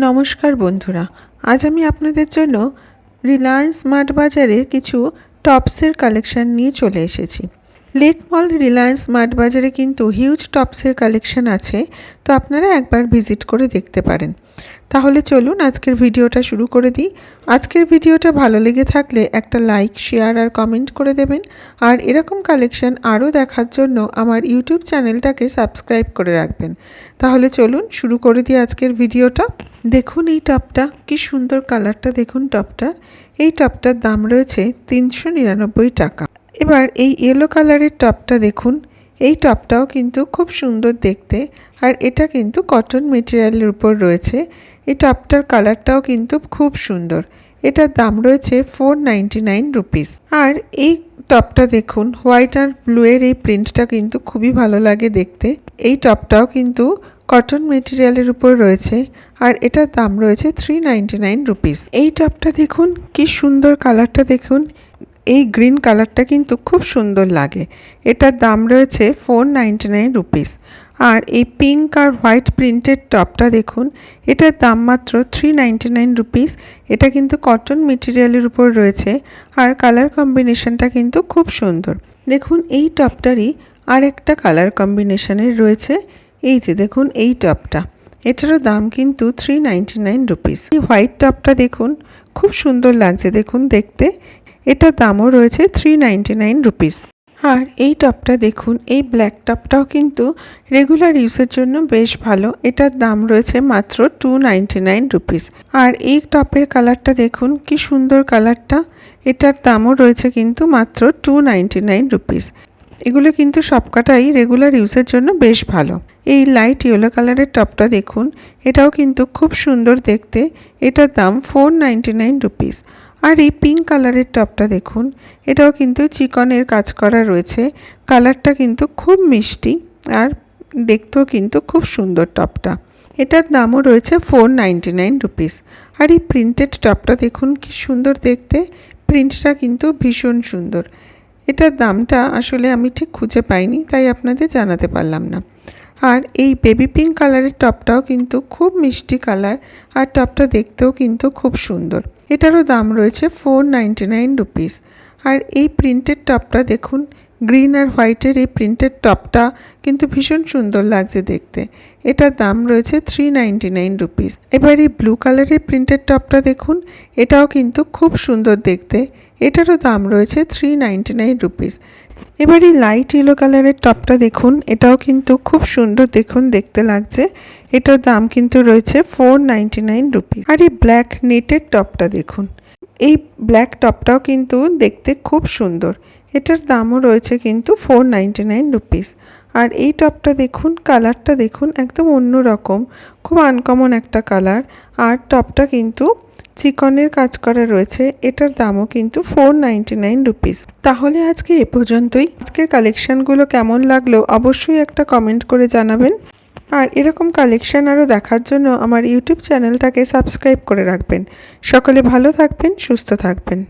নমস্কার বন্ধুরা, আজ আমি আপনাদের জন্য রিলায়েন্স স্মার্ট বাজারের কিছু টপসের কালেকশন নিয়ে চলে এসেছি। লেক মল রিলায়েন্স স্মার্ট বাজারে কিন্তু হিউজ টপসের কালেকশন আছে, তো আপনারা একবার ভিজিট করে দেখতে পারেন। তাহলে চলুন আজকের ভিডিওটা শুরু করে দিই। আজকের ভিডিওটা ভালো লেগে থাকলে একটা লাইক, শেয়ার আর কমেন্ট করে দেবেন। আর এরকম কালেকশন আরও দেখার জন্য আমার ইউটিউব চ্যানেলটাকে সাবস্ক্রাইব করে রাখবেন। তাহলে চলুন শুরু করে দিই আজকের ভিডিওটা। দেখুন এই টপটা, কি সুন্দর কালারটা দেখুন টপটার। এই টপটার দাম রয়েছে 399 টাকা। এবার এই ইয়েলো কালারের টপটা দেখুন, এই টপটাও কিন্তু খুব সুন্দর দেখতে, আর এটা কিন্তু কটন মেটেরিয়ালের উপর রয়েছে। এই টপটার কালারটাও কিন্তু খুব সুন্দর। এটার দাম রয়েছে 499 রুপিস। আর এই টপটা দেখুন, হোয়াইট আর ব্লু এর এই প্রিন্টটা কিন্তু খুবই ভালো লাগে দেখতে। এই টপটাও কিন্তু কটন মেটেরিয়ালের উপর রয়েছে, আর এটার দাম রয়েছে 399 রুপিস। এই টপটা দেখুন, কি সুন্দর কালারটা দেখুন। এই গ্রিন কালারটা কিন্তু খুব সুন্দর লাগে। এটার দাম রয়েছে 499 রুপিস। আর এই পিঙ্ক আর হোয়াইট প্রিন্টেড টপটা দেখুন, এটার দাম মাত্র 399 রুপিস। এটা কিন্তু কটন মেটেরিয়ালের উপর রয়েছে, আর কালার কম্বিনেশনটা কিন্তু খুব সুন্দর। দেখুন এই টপটারই আর একটা কালার কম্বিনেশনের রয়েছে। এই যে দেখুন এই টপটা, এটারও দাম কিন্তু 399 রুপিস। এই হোয়াইট টপটা দেখুন, খুব সুন্দর লাগছে দেখুন দেখতে। এটার দামও রয়েছে 399 রুপিস। আর এই টপটা দেখুন, এই ব্ল্যাক টপটাও কিন্তু রেগুলার ইউজের জন্য বেশ ভালো। এটার দাম রয়েছে মাত্র 299 রুপিস। আর এই টপের কালারটা দেখুন, কি সুন্দর কালারটা। এটার দামও রয়েছে কিন্তু মাত্র 299 রুপিস। এগুলো কিন্তু সবকটাই রেগুলার ইউজের জন্য বেশ ভালো। এই লাইট ইয়েলো কালারের টপটা দেখুন, এটাও কিন্তু খুব সুন্দর দেখতে। এটার দাম 499 রুপিস। আর এই পিঙ্ক কালারের টপটা দেখুন, এটাও কিন্তু চিকনের কাজ করা রয়েছে। কালারটা কিন্তু খুব মিষ্টি, আর দেখতেও কিন্তু খুব সুন্দর টপটা। এটার দামও রয়েছে 499 রুপিস। আর এই প্রিন্টেড টপটা দেখুন, কি সুন্দর দেখতে। প্রিন্টটা কিন্তু ভীষণ সুন্দর। এটার দামটা আসলে আমি ঠিক খুঁজে পাইনি, তাই আপনাদের জানাতে পারলাম না। আর এই বেবি পিঙ্ক কালারের টপটাও কিন্তু খুব মিষ্টি কালার, আর টপটা দেখতেও কিন্তু খুব সুন্দর। এটারও দাম রয়েছে 499 রুপিস। আর এই প্রিন্টেড টপটা দেখুন, গ্রিন আর হোয়াইটের এই প্রিন্টেড টপটা কিন্তু ভীষণ সুন্দর লাগছে দেখতে। এটার দাম রয়েছে 399 রুপিস। এবার এই ব্লু কালারের প্রিন্টেড টপটা দেখুন, এটাও কিন্তু খুব সুন্দর দেখতে। এটারও দাম রয়েছে 399 রুপিস। এবার এই লাইট ইয়েলো কালারের টপটা দেখুন, এটাও কিন্তু খুব সুন্দর দেখুন দেখতে লাগছে। এটার দাম কিন্তু রয়েছে 499 রুপিস। আর এই ব্ল্যাক নেটের টপটা দেখুন, এই ব্ল্যাক টপটাও কিন্তু দেখতে খুব সুন্দর। এটার দামও রয়েছে কিন্তু 499 রুপিস। আর এই টপটা দেখুন, কালারটা দেখুন, একদম অন্য রকম, খুব আনকমন একটা কালার। আর টপটা কিন্তু চিকনের কাজ করা রয়েছে। এটার দামও কিন্তু 499 রুপিস। তাহলে আজকে এ পর্যন্তই। আজকের কালেকশানগুলো কেমন লাগলো অবশ্যই একটা কমেন্ট করে জানাবেন। আর এরকম কালেকশান আরও দেখার জন্য আমার ইউটিউব চ্যানেলটাকে সাবস্ক্রাইব করে রাখবেন। সকলে ভালো থাকবেন, সুস্থ থাকবেন।